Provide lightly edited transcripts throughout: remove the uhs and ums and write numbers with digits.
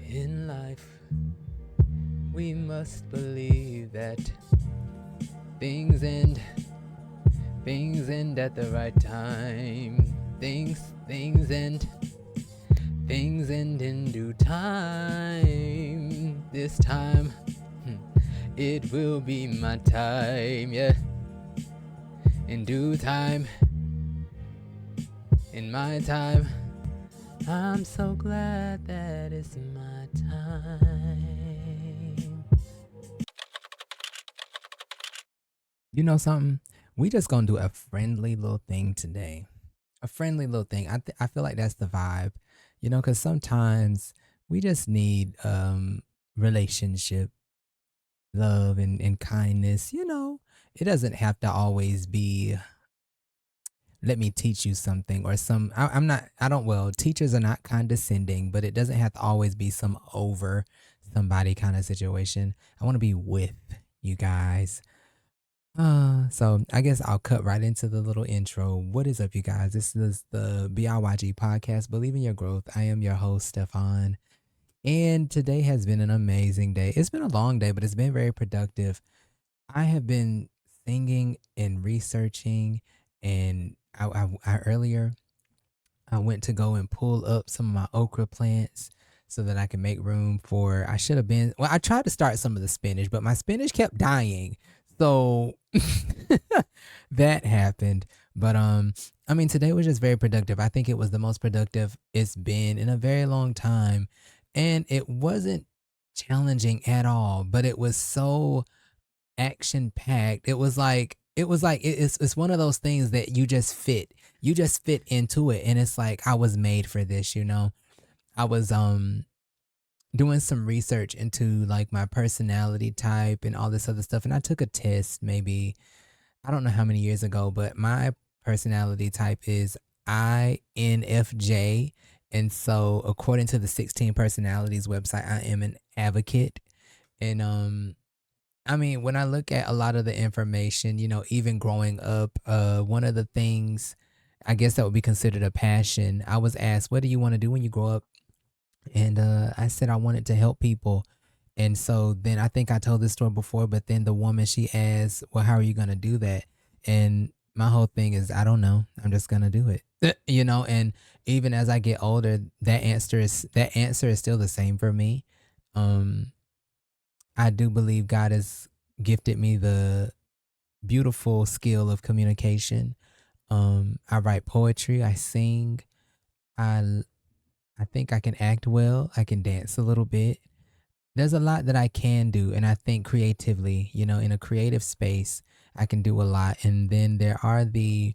In life, we must believe that things end, things end at the right time. Things end, things end in due time. This time, it will be my time, yeah. In due time, in my time. I'm so glad that it's my time. You know something? We just gonna do a friendly little thing today. A friendly little thing. I feel like that's the vibe, because sometimes we just need relationship, love, and kindness. It doesn't have to always be let me teach you something or some I'm not I don't well teachers are not condescending, but it doesn't have to always be some over somebody kind of situation. I want to be with you guys. So I guess I'll cut right into the little intro. What is up, you guys? This is the BIYG podcast, Believe in Your Growth. I am your host, Stefan, and today has been an amazing day. It's been a long day, but it's been very productive. I have been singing and researching, and I earlier I went to go and pull up some of my okra plants so that I can make room for. I should have been. Well, I tried to start some of the spinach, but my spinach kept dying, so that happened. But I mean, today was just very productive. I think it was the most productive it's been in a very long time, and it wasn't challenging at all. But it was so action packed. It's one of those things that you just fit. You just fit into it, and it's like I was made for this. I was doing some research into like my personality type and all this other stuff, and I took a test maybe I don't know how many years ago, but my personality type is INFJ. And so according to the 16 personalities website, I am an advocate. And I mean, when I look at a lot of the information, even growing up, one of the things I guess that would be considered a passion, I was asked, what do you want to do when you grow up? And I said I wanted to help people. And so then I think I told this story before, but then the woman, she asked, well, how are you going to do that? And my whole thing is, I don't know. I'm just going to do it. And even as I get older, that answer is still the same for me. Um, I do believe God has gifted me the beautiful skill of communication. I write poetry, I sing, I I think I can act well, I can dance a little bit. There's a lot that I can do, and I think creatively, in a creative space, I can do a lot. And then there are the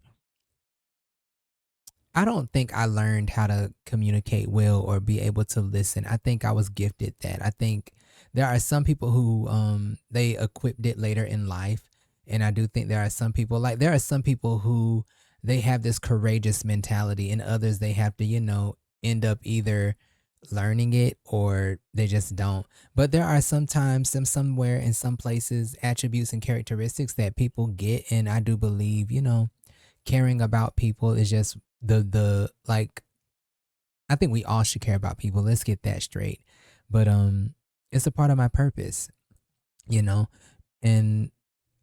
I don't think I learned how to communicate well or be able to listen. I think I was gifted that. I think there are some people who they equipped it later in life, and I do think there are some people who they have this courageous mentality, and others they have to, end up either learning it or they just don't. But there are sometimes somewhere in some places attributes and characteristics that people get, and I do believe, caring about people is just the like I think we all should care about people. Let's get that straight. But it's a part of my purpose, you know. And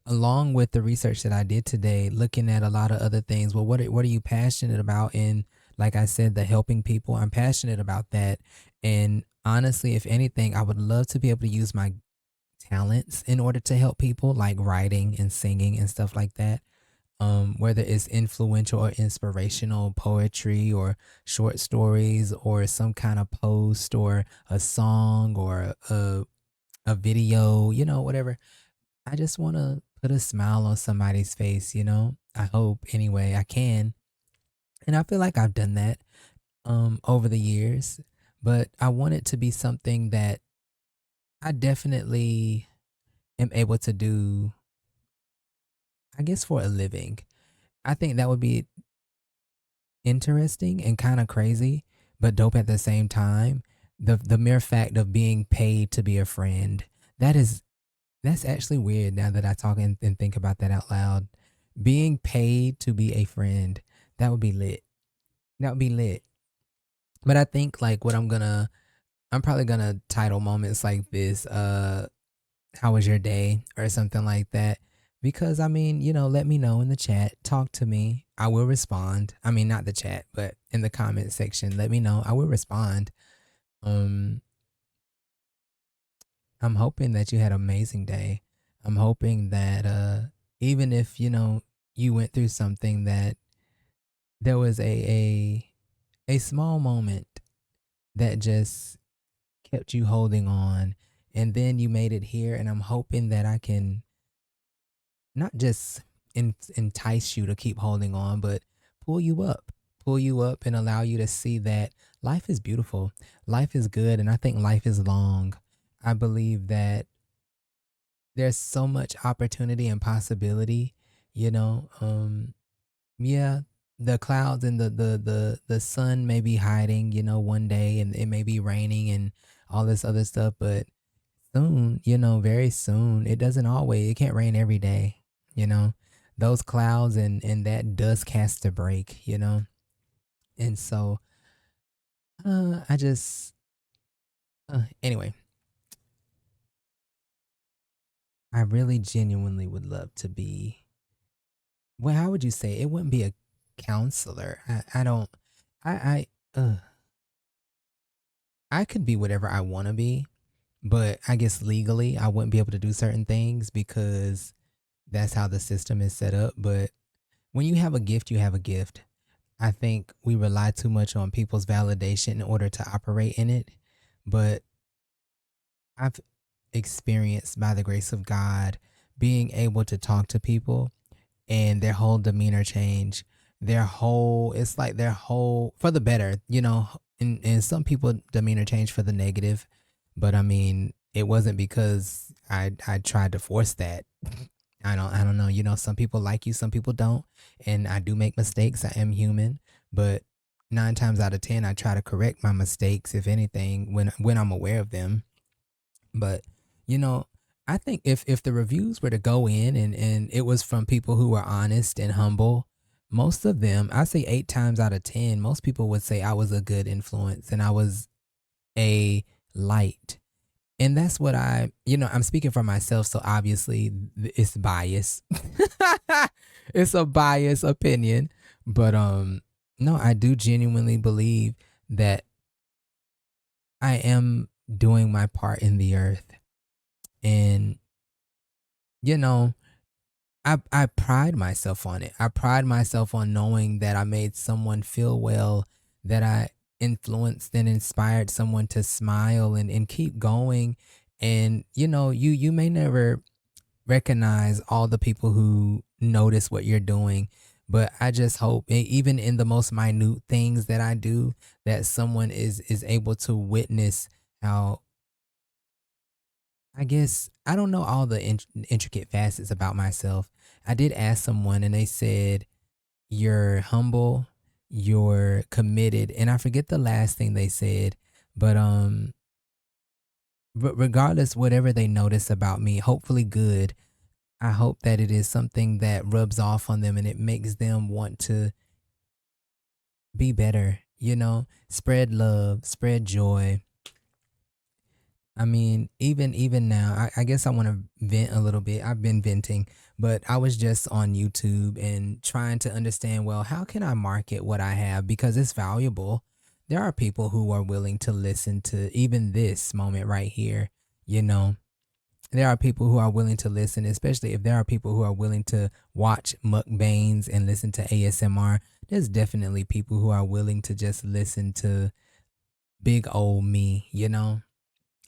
along with the research that I did today, looking at a lot of other things, well, what are you passionate about? And like I said, the helping people, I'm passionate about that. And honestly, if anything, I would love to be able to use my talents in order to help people, like writing and singing and stuff like that. Whether it's influential or inspirational poetry or short stories or some kind of post or a song or a video, whatever. I just want to put a smile on somebody's face. I hope anyway I can. And I feel like I've done that over the years, but I want it to be something that I definitely am able to do, I guess, for a living. I think that would be interesting and kind of crazy, but dope at the same time. The mere fact of being paid to be a friend, that is that's actually weird now that I talk and think about that out loud. Being paid to be a friend, that would be lit. That would be lit. But I think like what I'm gonna I'm probably gonna title moments like this, how was your day or something like that. Because I mean, let me know in the chat, talk to me. I will respond. I mean, not the chat, but in the comment section, let me know. I will respond. Um, I'm hoping that you had an amazing day. I'm hoping that even if, you went through something, that there was a small moment that just kept you holding on, and then you made it here, and I'm hoping that I can not just entice you to keep holding on, but pull you up, pull you up and allow you to see that life is beautiful, life is good, and I think life is long. I believe that there's so much opportunity and possibility, you know. Yeah, the clouds and the sun may be hiding, one day, and it may be raining and all this other stuff, but soon, very soon, it can't rain every day, you know. Those clouds and that dust has to break, And so I just anyway, I really genuinely would love to be, well, how would you say it? It wouldn't be a counselor. I don't I I could be whatever I want to be, but I guess legally I wouldn't be able to do certain things because that's how the system is set up. But when you have a gift, you have a gift. I think we rely too much on people's validation in order to operate in it. But I've experienced, by the grace of God, being able to talk to people and their whole demeanor change. It's like their whole, for the better, and some people demeanor change for the negative. But I mean, it wasn't because I tried to force that. I don't know. Some people like you, some people don't. And I do make mistakes. I am human. But 9 times out of 10, I try to correct my mistakes, if anything, when I'm aware of them. But you know, I think if the reviews were to go in and it was from people who were honest and humble, most of them, I say 8 times out of 10, most people would say I was a good influence and I was a light. And that's what I'm speaking for myself, so obviously it's bias. It's a biased opinion, but no, I do genuinely believe that I am doing my part in the earth. And you know, I pride myself on it. I pride myself on knowing that I made someone feel well, that I influenced and inspired someone to smile and keep going. And you may never recognize all the people who notice what you're doing, but I just hope even in the most minute things that I do, that someone is able to witness how, I guess I don't know all the intricate facets about myself. I did ask someone and they said, "You're humble, you're committed." And I forget the last thing they said, but regardless whatever they notice about me, hopefully good, I hope that it is something that rubs off on them and it makes them want to be better, spread love, spread joy. I mean, even now, I guess I want to vent a little bit. I've been venting, but I was just on YouTube and trying to understand, well, how can I market what I have because it's valuable. There are people who are willing to listen to even this moment right here, you know. There are people who are willing to listen, especially if there are people who are willing to watch mukbangs and listen to ASMR. There's definitely people who are willing to just listen to big old me.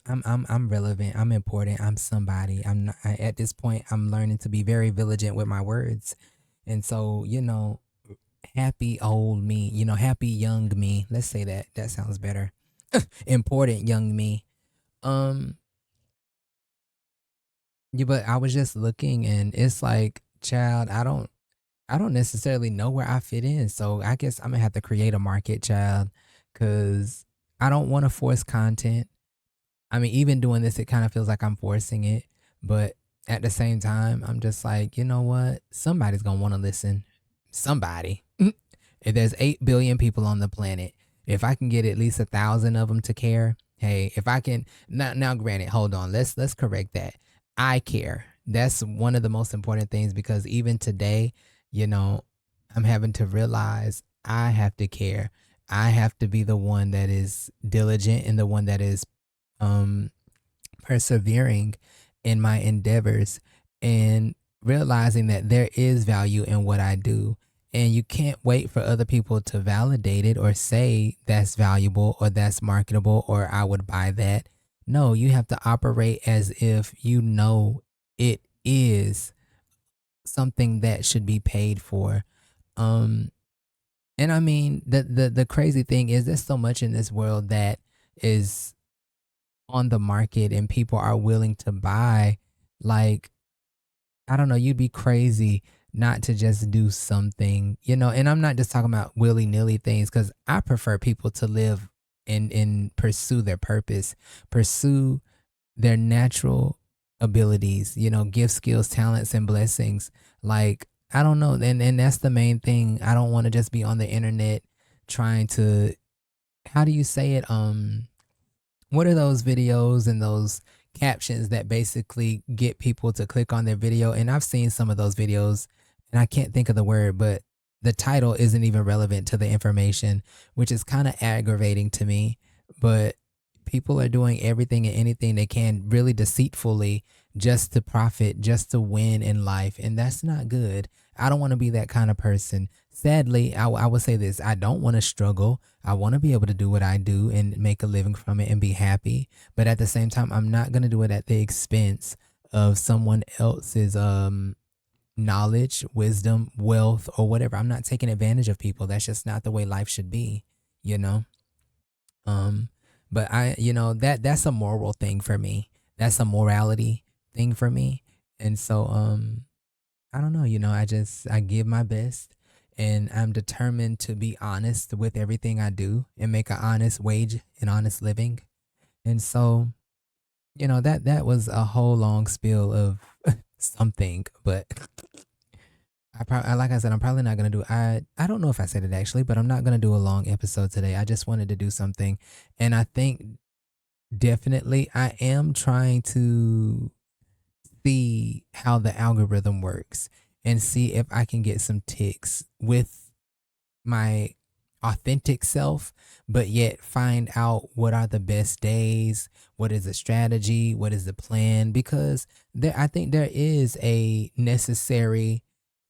I'm relevant. I'm important. I'm somebody. I'm not, at this point. I'm learning to be very vigilant with my words, and so happy old me. Happy young me. Let's say that. That sounds better. Important young me. Um, yeah, but I was just looking, and it's like, child, I don't necessarily know where I fit in. So I guess I'm gonna have to create a market, child, because I don't want to force content. I mean, even doing this, it kind of feels like I'm forcing it. But at the same time, I'm just like, you know what? Somebody's going to want to listen. Somebody. If there's 8 billion people on the planet, if I can get at least 1,000 of them to care, Hey, if I can now granted, hold on. Let's correct that. I care. That's one of the most important things because even today, you know, I'm having to realize I have to care. I have to be the one that is diligent and the one that is um persevering in my endeavors and realizing that there is value in what I do. And you can't wait for other people to validate it or say that's valuable or that's marketable or I would buy that. No, you have to operate as if you know it is something that should be paid for. Um and I mean the crazy thing is there's so much in this world that is on the market and people are willing to buy. Like, I don't know, you'd be crazy not to just do something, and I'm not just talking about willy-nilly things because I prefer people to live and pursue their purpose, pursue their natural abilities, gifts, skills, talents, and blessings. Like, I don't know, and that's the main thing. I don't want to just be on the internet trying to, how do you say it? What are those videos and those captions that basically get people to click on their video? And I've seen some of those videos and I can't think of the word, but the title isn't even relevant to the information, which is kind of aggravating to me. But people are doing everything and anything they can really deceitfully just to profit, just to win in life. And that's not good. I don't want to be that kind of person. Sadly, I would say this: I don't want to struggle. I want to be able to do what I do and make a living from it and be happy. But at the same time, I'm not going to do it at the expense of someone else's knowledge, wisdom, wealth, or whatever. I'm not taking advantage of people. That's just not the way life should be, you know? Um, but that's a moral thing for me. That's a morality thing for me. And so, I don't know, I give my best and I'm determined to be honest with everything I do and make an honest wage and honest living. And so, that was a whole long spiel of something, but like I said, I'm probably not gonna do. I don't know if I said it actually, but I'm not gonna do a long episode today. I just wanted to do something, and I think definitely I am trying to see how the algorithm works and see if I can get some ticks with my authentic self, but yet find out what are the best days, what is the strategy, what is the plan, because I think there is a necessary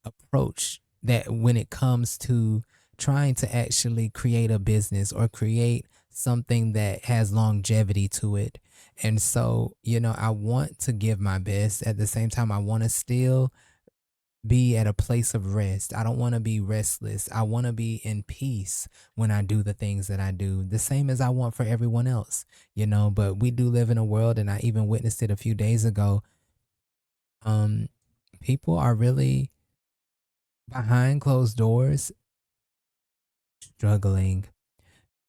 approach that when it comes to trying to actually create a business or create something that has longevity to it. And so, I want to give my best. At the same time, I want to still be at a place of rest. I don't want to be restless. I want to be in peace when I do the things that I do, the same as I want for everyone else, But we do live in a world, and I even witnessed it a few days ago. Um, People are really behind closed doors struggling.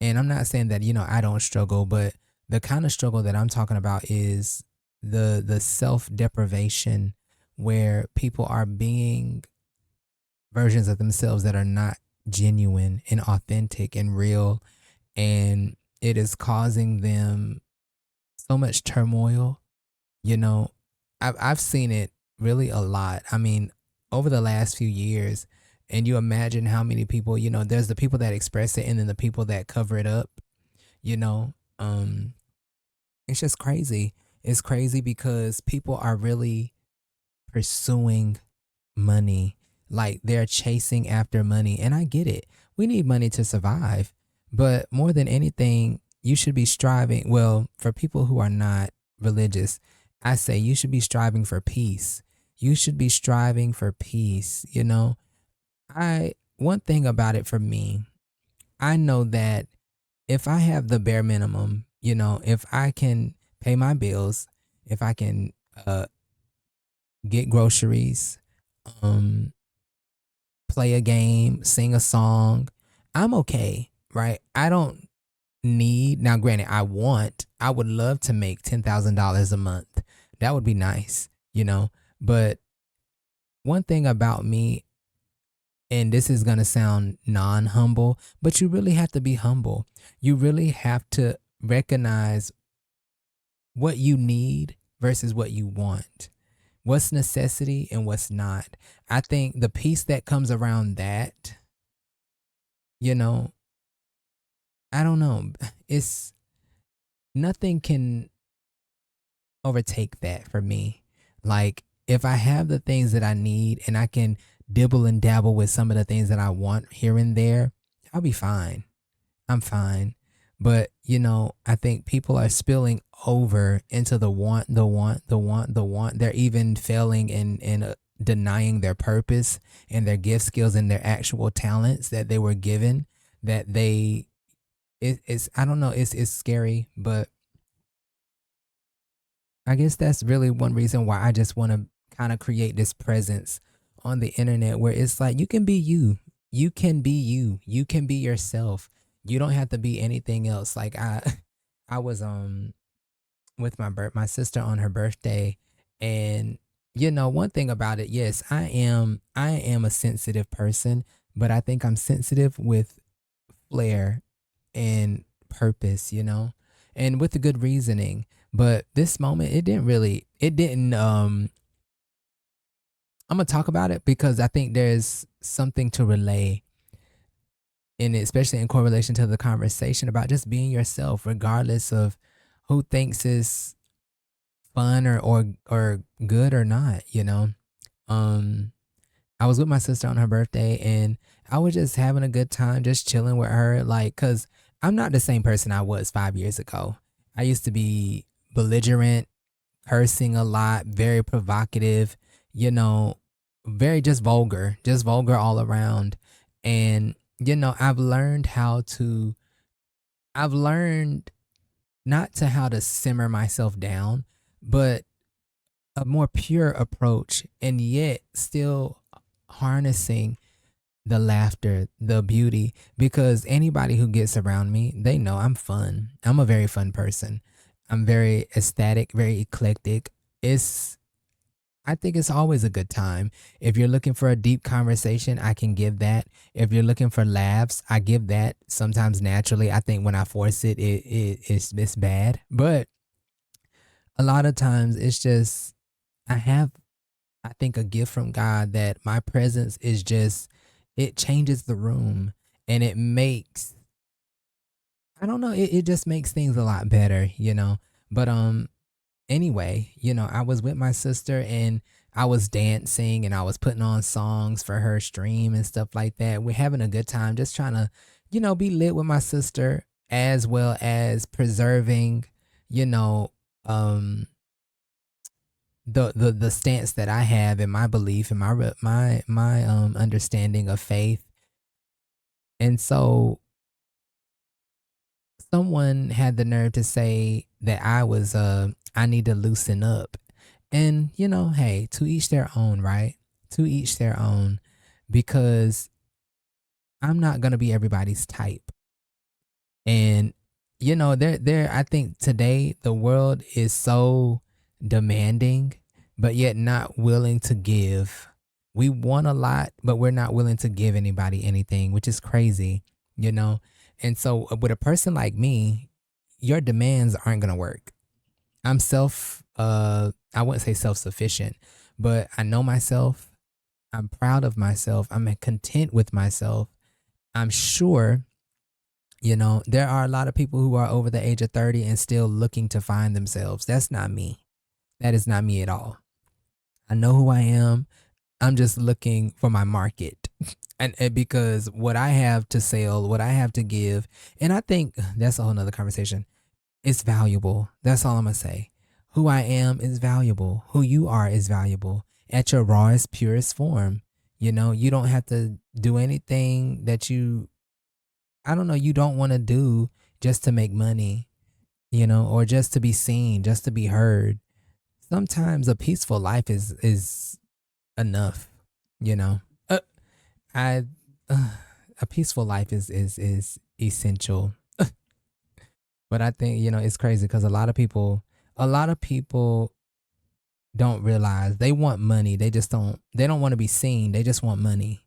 And I'm not saying that, I don't struggle, but the kind of struggle that I'm talking about is the self-deprivation where people are being versions of themselves that are not genuine and authentic and real, and it is causing them so much turmoil. You know, I've seen it really a lot. I mean, over the last few years, and you imagine how many people, there's the people that express it and then the people that cover it up, you know. It's just crazy. It's crazy because people are really pursuing money. Like they're chasing after money. And I get it. We need money to survive. But more than anything, you should be striving. Well, for people who are not religious, I say you should be striving for peace. You should be striving for peace. One thing about it for me, I know that if I have the bare minimum, if I can pay my bills, if I can uh, get groceries, um, play a game, sing a song, I'm okay, right? I don't need, now granted, I would love to make $10,000 a month. That would be nice, But one thing about me, and this is going to sound non humble, but you really have to be humble. You really have to recognize what you need versus what you want. What's necessity and what's not. I think the peace that comes around that, you know, I don't know. It's nothing can overtake that for me. Like if I have the things that I need and I can dibble and dabble with some of the things that I want here and there, I'll be fine. I'm fine. But, I think people are spilling over into the want, the want, the want, the want. They're even failing and denying their purpose and their gift skills and their actual talents that they were given. That it's I don't know, it's scary, but I guess that's really one reason why I just want to kind of create this presence on the internet where it's like you can be you. You can be you. You can be yourself. You don't have to be anything else. Like I was with my sister on her birthday, and one thing about it, yes, I am a sensitive person, but I think I'm sensitive with flair and purpose, and with the good reasoning. But this moment, it didn't. I'm gonna talk about it because I think there's something to relay in it, especially in correlation to the conversation about just being yourself, regardless of who thinks it's fun or good or not. Um, I was with my sister on her birthday, and I was just having a good time, just chilling with her, like, cause I'm not the same person I was 5 years ago. I used to be belligerent, cursing a lot, very provocative, you know, very just vulgar all around. And, I've learned not to how to simmer myself down, but a more pure approach, and yet still harnessing the laughter, the beauty, because anybody who gets around me, they know I'm fun. I'm a very fun person. I'm very ecstatic, very eclectic. It's I think it's always a good time. If you're looking for a deep conversation, I can give that. If you're looking for laughs, I give that sometimes naturally. I think when I force it, it's bad. But a lot of times it's just I have I think a gift from God that my presence is just it changes the room, and it makes I don't know, it just makes things a lot better. But anyway, I was with my sister, and I was dancing and I was putting on songs for her stream and stuff like that. We're having a good time, just trying to, be lit with my sister as well as preserving, you know, um the stance that I have and my belief and my understanding of faith. And so someone had the nerve to say that I need to loosen up. And hey, to each their own, right? To each their own, because I'm not going to be everybody's type. And there I think today the world is so demanding but yet not willing to give. We want a lot, but we're not willing to give anybody anything, which is crazy, you know? And so with a person like me, your demands aren't going to work. I wouldn't say self-sufficient, but I know myself. I'm proud of myself. I'm content with myself. I'm sure there are a lot of people who are over the age of 30 and still looking to find themselves. That's not me. That is not me at all. I know who I am. I'm just looking for my market. And because what I have to sell, what I have to give, and I think that's a whole nother conversation. It's valuable. That's all I'm going to say. Who I am is valuable. Who you are is valuable at your rawest, purest form. You don't have to do anything that I don't know, you don't want to do just to make money, or just to be seen, just to be heard. Sometimes a peaceful life is enough, you know. Uh, I a peaceful life is essential. But I think, it's crazy because a lot of people don't realize they want money. They don't want to be seen. They just want money.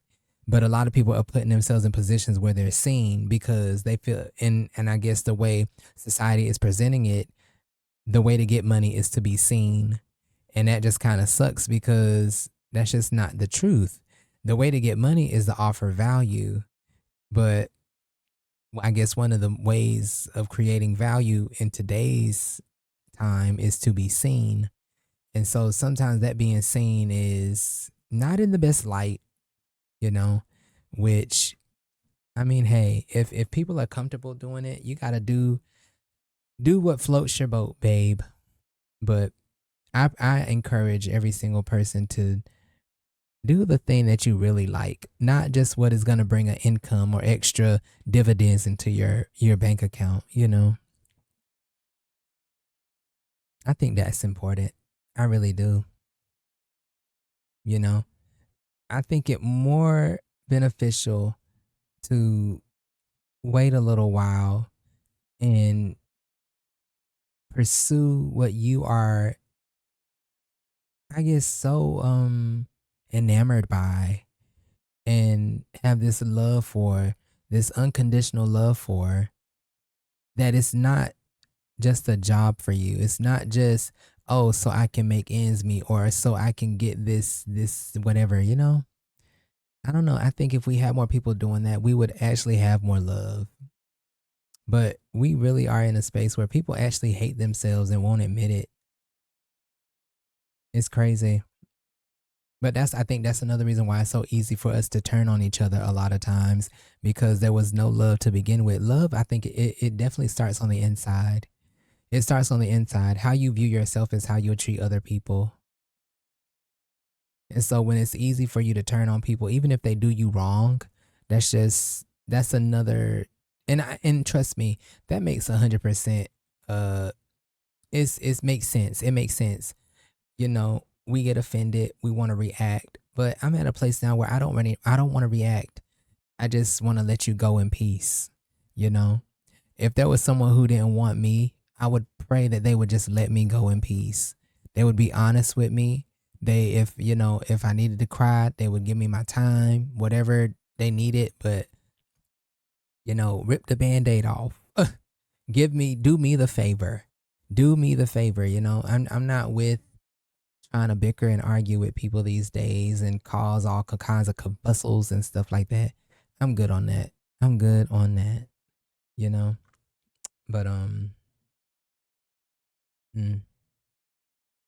But a lot of people are putting themselves in positions where they're seen because they feel, and I guess the way society is presenting it, the way to get money is to be seen. And that just kind of sucks because that's just not the truth. The way to get money is to offer value. But I guess one of the ways of creating value in today's time is to be seen. And so sometimes that being seen is not in the best light, you know, which I mean, hey, if people are comfortable doing it, you got to do what floats your boat, babe. But I encourage every single person to do the thing that you really like, not just what is going to bring an income or extra dividends into your bank account, you know. I think that's important. I really do, you know. I think it more beneficial to wait a little while and pursue what you are, I guess, so enamored by, and have this love for, this unconditional love for, that it's not just a job for you. It's not just, oh, so I can make ends meet, or so I can get this whatever, you know? I don't know. I think if we had more people doing that, we would actually have more love. But we really are in a space where people actually hate themselves and won't admit it. It's crazy. But I think that's another reason why it's so easy for us to turn on each other a lot of times, because there was no love to begin with. Love, I think it definitely starts on the inside. It starts on the inside. How you view yourself is how you'll treat other people. And so when it's easy for you to turn on people, even if they do you wrong, that's another, and trust me, that makes 100%, uh it makes sense. It makes sense. You know, we get offended, we want to react. But I'm at a place now where I don't want to react. I just want to let you go in peace, you know? If there was someone who didn't want me, I would pray that they would just let me go in peace. They would be honest with me. If you know, if I needed to cry, they would give me my time, whatever they needed. But you know, rip the band-aid off. Do me the favor. Do me the favor. You know, I'm not with trying to bicker and argue with people these days and cause all kinds of kerfuffles and stuff like that. I'm good on that. I'm good on that. You know, but mm,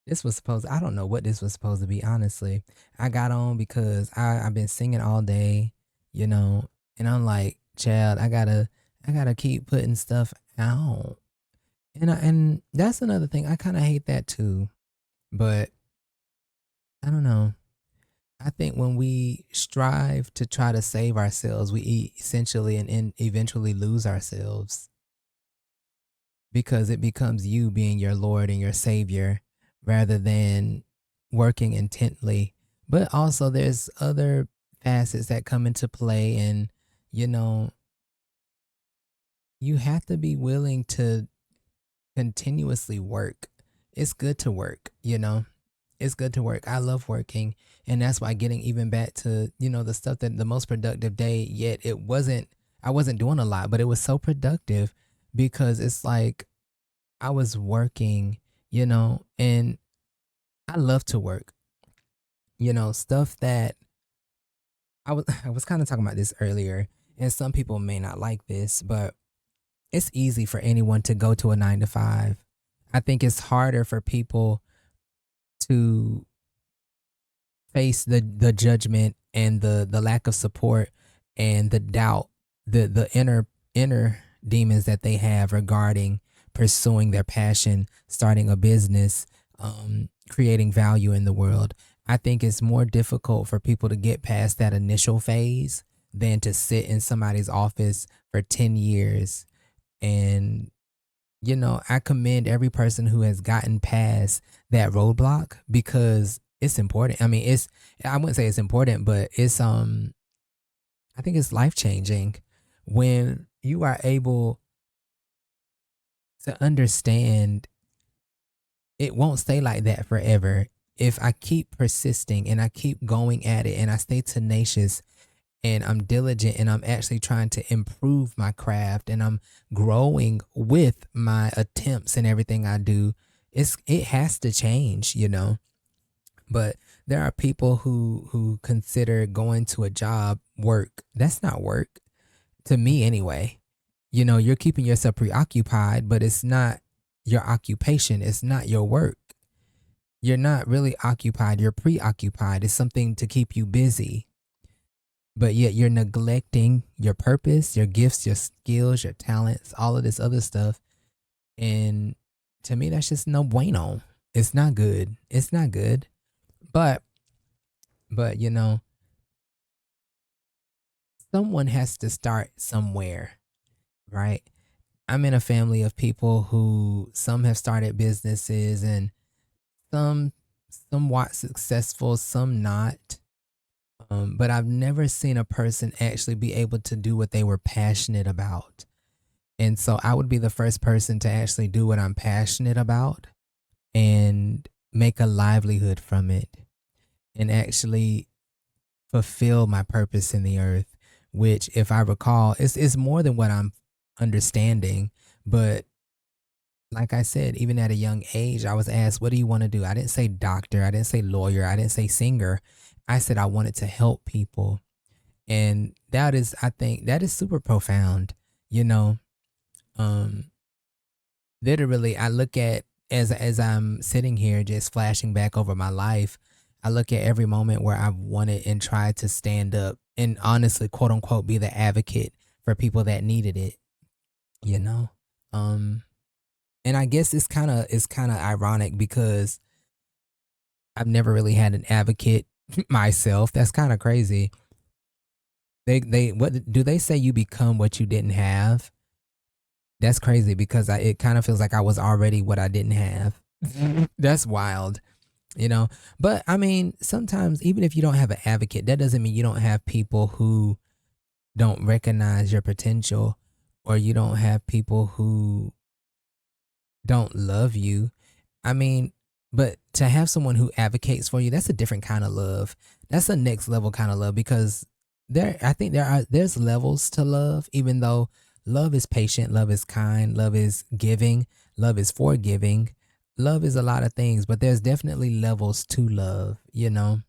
this was supposed, I don't know what this was supposed to be, honestly. I got on because I've been singing all day, you know, and I'm like, child, I gotta keep putting stuff out. And that's another thing. I kind of hate that too. But I don't know. I think when we strive to try to save ourselves, we essentially and eventually lose ourselves, because it becomes you being your Lord and your Savior rather than working intently. But also, there's other facets that come into play, and you know, you have to be willing to continuously work. It's good to work, you know. It's good to work. I love working, and that's why getting even back to, you know, the stuff, that the most productive day yet, I wasn't doing a lot, but it was so productive because it's like I was working, you know, and I love to work. You know, stuff that I was kind of talking about this earlier, and some people may not like this, but it's easy for anyone to go to a 9 to 5. I think it's harder for people to face the judgment and the lack of support and the doubt, the inner demons that they have regarding pursuing their passion, starting a business, creating value in the world. I think it's more difficult for people to get past that initial phase than to sit in somebody's office for 10 years. And you know, I commend every person who has gotten past that roadblock, because it's important. I mean, I wouldn't say it's important, but I think it's life changing when you are able to understand it won't stay like that forever. If I keep persisting and I keep going at it and I stay tenacious, and I'm diligent and I'm actually trying to improve my craft and I'm growing with my attempts and everything I do, it has to change, you know. But there are people who consider going to a job work. That's not work to me anyway. You know, you're keeping yourself preoccupied, but it's not your occupation, it's not your work. You're not really occupied, you're preoccupied. It's something to keep you busy, but yet you're neglecting your purpose, your gifts, your skills, your talents, all of this other stuff. And to me, that's just no bueno. It's not good. It's not good. But but you know, someone has to start somewhere, right? I'm in a family of people who some have started businesses and some somewhat successful, some not. But I've never seen a person actually be able to do what they were passionate about. And so I would be the first person to actually do what I'm passionate about and make a livelihood from it and actually fulfill my purpose in the earth, which, if I recall, is more than what I'm understanding. But like I said, even at a young age, I was asked, what do you want to do? I didn't say doctor. I didn't say lawyer. I didn't say singer. I said I wanted to help people. And that is, I think, that is super profound. You know, um, literally, I look at, as I'm sitting here just flashing back over my life, I look at every moment where I've wanted and tried to stand up and honestly, quote unquote, be the advocate for people that needed it, you know? Um, and I guess it's kind of ironic because I've never really had an advocate myself. That's kind of crazy. They what do they say, you become what you didn't have? That's crazy because it kind of feels like I was already what I didn't have. That's wild, you know. But I mean, sometimes even if you don't have an advocate, that doesn't mean you don't have people who don't recognize your potential, or you don't have people who don't love you. I mean, but to have someone who advocates for you, that's a different kind of love. That's a next level kind of love because I think there's levels to love, even though love is patient, love is kind, love is giving, love is forgiving. Love is a lot of things, but there's definitely levels to love, you know.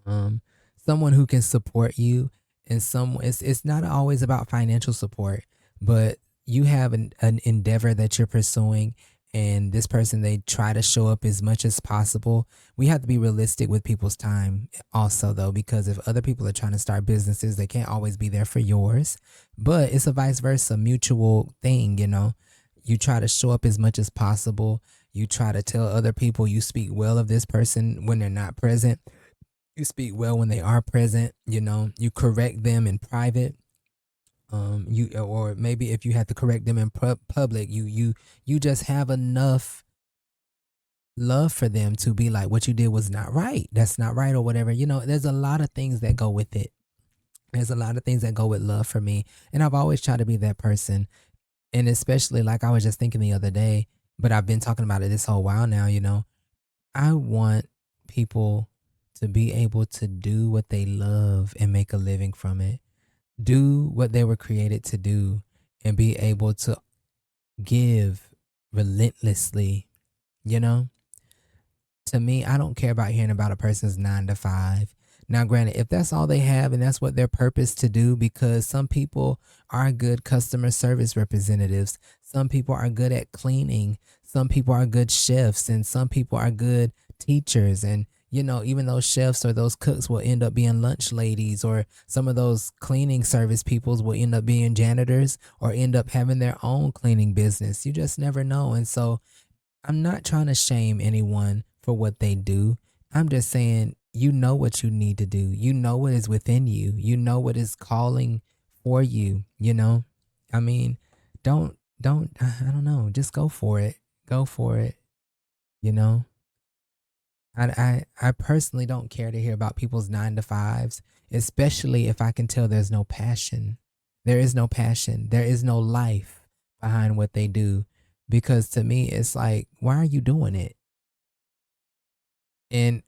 um Someone who can support you, and some it's not always about financial support, but you have an endeavor that you're pursuing, and this person, they try to show up as much as possible. We have to be realistic with people's time also, though, because if other people are trying to start businesses, they can't always be there for yours. But it's a vice versa mutual thing, you know. You try to show up as much as possible. You try to tell other people you speak well of this person when they're not present. You speak well when they are present. You know, you correct them in private. You, or maybe if you have to correct them in public, you just have enough love for them to be like, what you did was not right. That's not right, or whatever. You know, there's a lot of things that go with it. There's a lot of things that go with love for me, and I've always tried to be that person. And especially, like, I was just thinking the other day, but I've been talking about it this whole while now. You know, I want people to be able to do what they love and make a living from it. Do what they were created to do and be able to give relentlessly, you know? To me, I don't care about hearing about a person's 9 to 5. Now, granted, if that's all they have and that's what their purpose to do, because some people are good customer service representatives, some people are good at cleaning, some people are good chefs, and some people are good teachers. And, you know, even those chefs or those cooks will end up being lunch ladies, or some of those cleaning service peoples will end up being janitors or end up having their own cleaning business. You just never know. And so, I'm not trying to shame anyone for what they do. I'm just saying, you know what you need to do. You know what is within you. You know what is calling for you, you know? I mean, I don't know, just go for it. Go for it, you know? I personally don't care to hear about people's 9 to 5s, especially if I can tell there's no passion. There is no passion. There is no life behind what they do. Because to me, it's like, why are you doing it? And,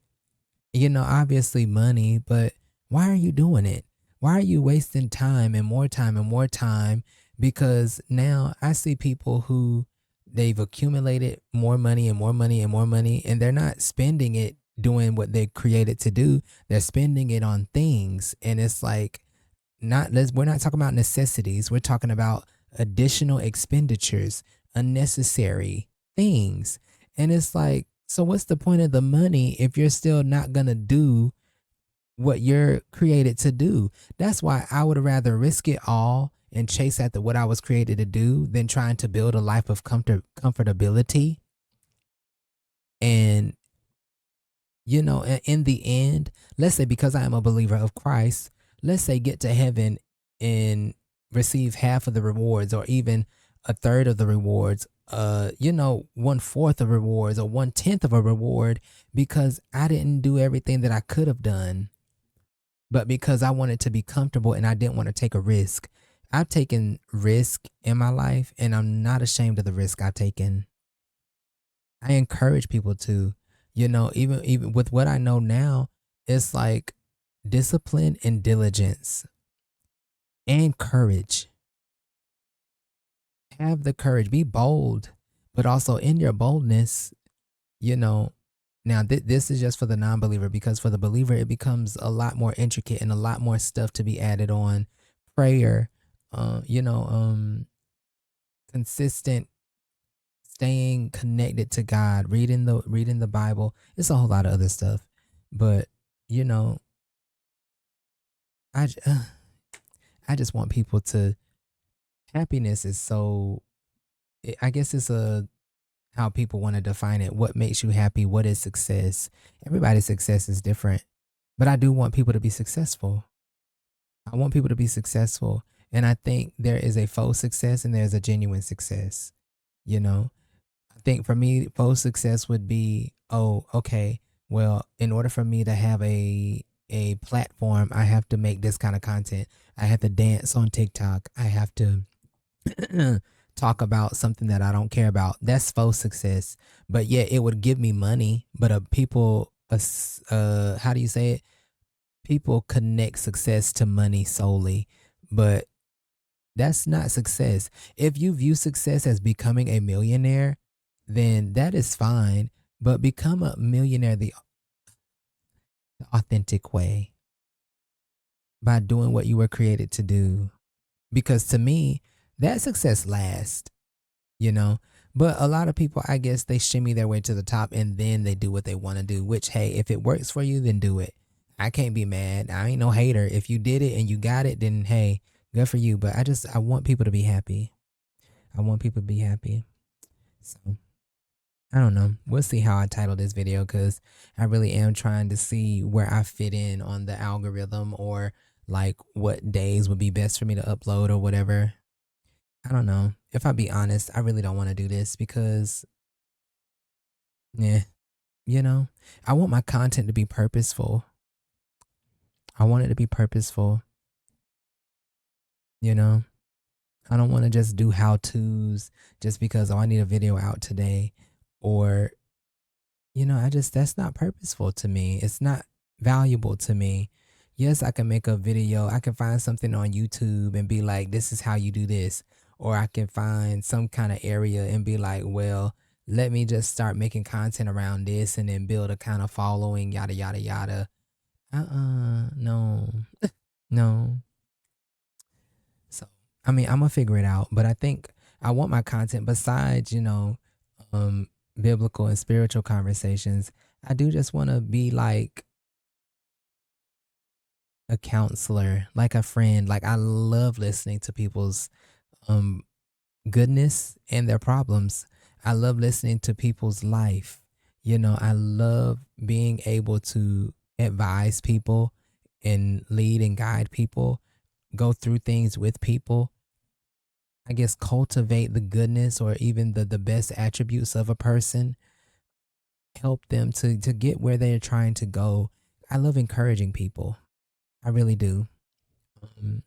you know, obviously money, but why are you doing it? Why are you wasting time and more time and more time? Because now I see people who they've accumulated more money and more money and more money, and they're not spending it doing what they created to do. They're spending it on things. And it's like, we're not talking about necessities. We're talking about additional expenditures, unnecessary things. And it's like, so what's the point of the money if you're still not going to do what you're created to do? That's why I would rather risk it all and chase after what I was created to do than trying to build a life of comfortability. And, in the end, let's say because I am a believer of Christ, let's say get to heaven and receive half of the rewards or even a third of the rewards, 1/4 of rewards or 1/10 of a reward because I didn't do everything that I could have done, but because I wanted to be comfortable and I didn't want to take a risk. I've taken risk in my life and I'm not ashamed of the risk I've taken. I encourage people to, even with what I know now, it's like discipline and diligence and courage. Have the courage, be bold, but also in your boldness, you know, now this is just for the non-believer because for the believer it becomes a lot more intricate and a lot more stuff to be added on. Prayer, uh, you know, um, consistent staying connected to God, reading the Bible. It's a whole lot of other stuff, but you know, I j- I just want people to. Happiness is so. I guess it's a how people want to define it. What makes you happy? What is success? Everybody's success is different, but I do want people to be successful. I want people to be successful, and I think there is a faux success and there's a genuine success. You know, I think for me, faux success would be, oh, okay, well, in order for me to have a platform, I have to make this kind of content. I have to dance on TikTok. I have to talk about something that I don't care about. That's faux success. But yeah, it would give me money. But how do you say it? People connect success to money solely, but that's not success. If you view success as becoming a millionaire, then that is fine. But become a millionaire the authentic way by doing what you were created to do. Because to me, that success lasts, you know. But a lot of people, I guess, they shimmy their way to the top and then they do what they want to do, which, hey, if it works for you, then do it. I can't be mad. I ain't no hater. If you did it and you got it, then hey, good for you. But I want people to be happy. I want people to be happy. So I don't know. We'll see how I title this video because I really am trying to see where I fit in on the algorithm or like what days would be best for me to upload or whatever. I don't know. If I be honest, I really don't want to do this because, yeah, you know, I want my content to be purposeful. I want it to be purposeful, you know. I don't want to just do how to's just because, oh, I need a video out today. Or, that's not purposeful to me. It's not valuable to me. Yes, I can make a video. I can find something on YouTube and be like, this is how you do this. Or I can find some kind of area and be like, well, let me just start making content around this and then build a kind of following, yada, yada, yada. No, no. So, I mean, I'm gonna figure it out, but I think I want my content besides, um, biblical and spiritual conversations. I do just want to be like a counselor, like a friend. Like I love listening to people's um goodness and their problems. I love listening to people's life. I love being able to advise people and lead and guide people, go through things with people. I guess cultivate the goodness or even the best attributes of a person, help them to get where they're trying to go. I love encouraging people. I really do. Um,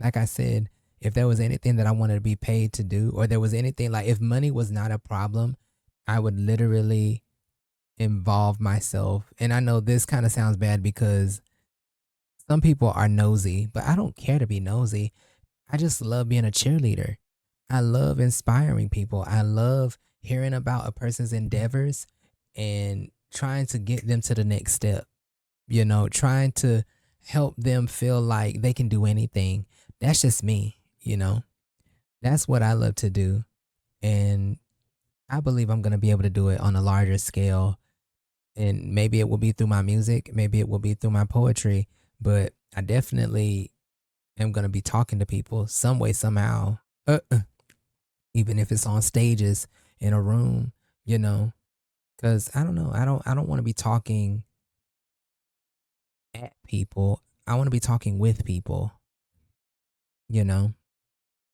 like I said, if there was anything that I wanted to be paid to do, or there was anything like if money was not a problem, I would literally involve myself. And I know this kind of sounds bad because Some people are nosy, but I don't care to be nosy. I just love being a cheerleader. I love inspiring people. I love hearing about a person's endeavors and trying to get them to the next step, trying to help them feel like they can do anything. That's just me. That's what I love to do. And I believe I'm going to be able to do it on a larger scale. And maybe it will be through my music, maybe it will be through my poetry, but I definitely am going to be talking to people some way, somehow. Even if it's on stages in a room, you know, because I don't know. I don't want to be talking at people. I want to be talking with people, you know?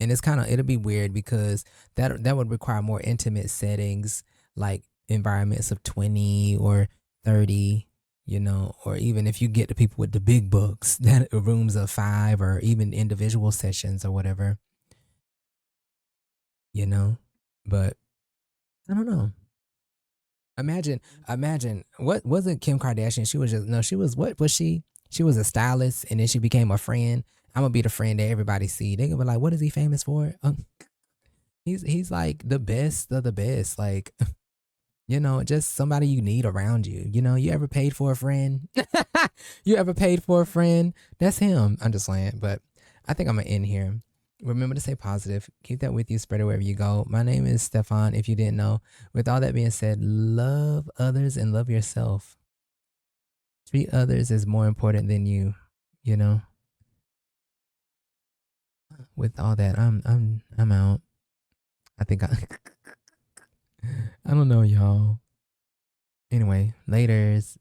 And it'll be weird because that would require more intimate settings, like environments of 20 or 30, or even if you get the people with the big books, that rooms of 5 or even individual sessions or whatever, you know? But I don't know. Imagine what wasn't Kim Kardashian? She was just no, she was what was she? She was a stylist and then she became a friend. I'm gonna be the friend that everybody see. They gonna be like, what is he famous for? He's like the best of the best. Like, just somebody you need around you. You ever paid for a friend? You ever paid for a friend? That's him. I'm just saying, but I think I'm gonna end here. Remember to stay positive. Keep that with you. Spread it wherever you go. My name is Stefan. If you didn't know, with all that being said, love others and love yourself. Treat others as more important than you. You know. With all that, I'm out. I think I don't know, y'all. Anyway, laters.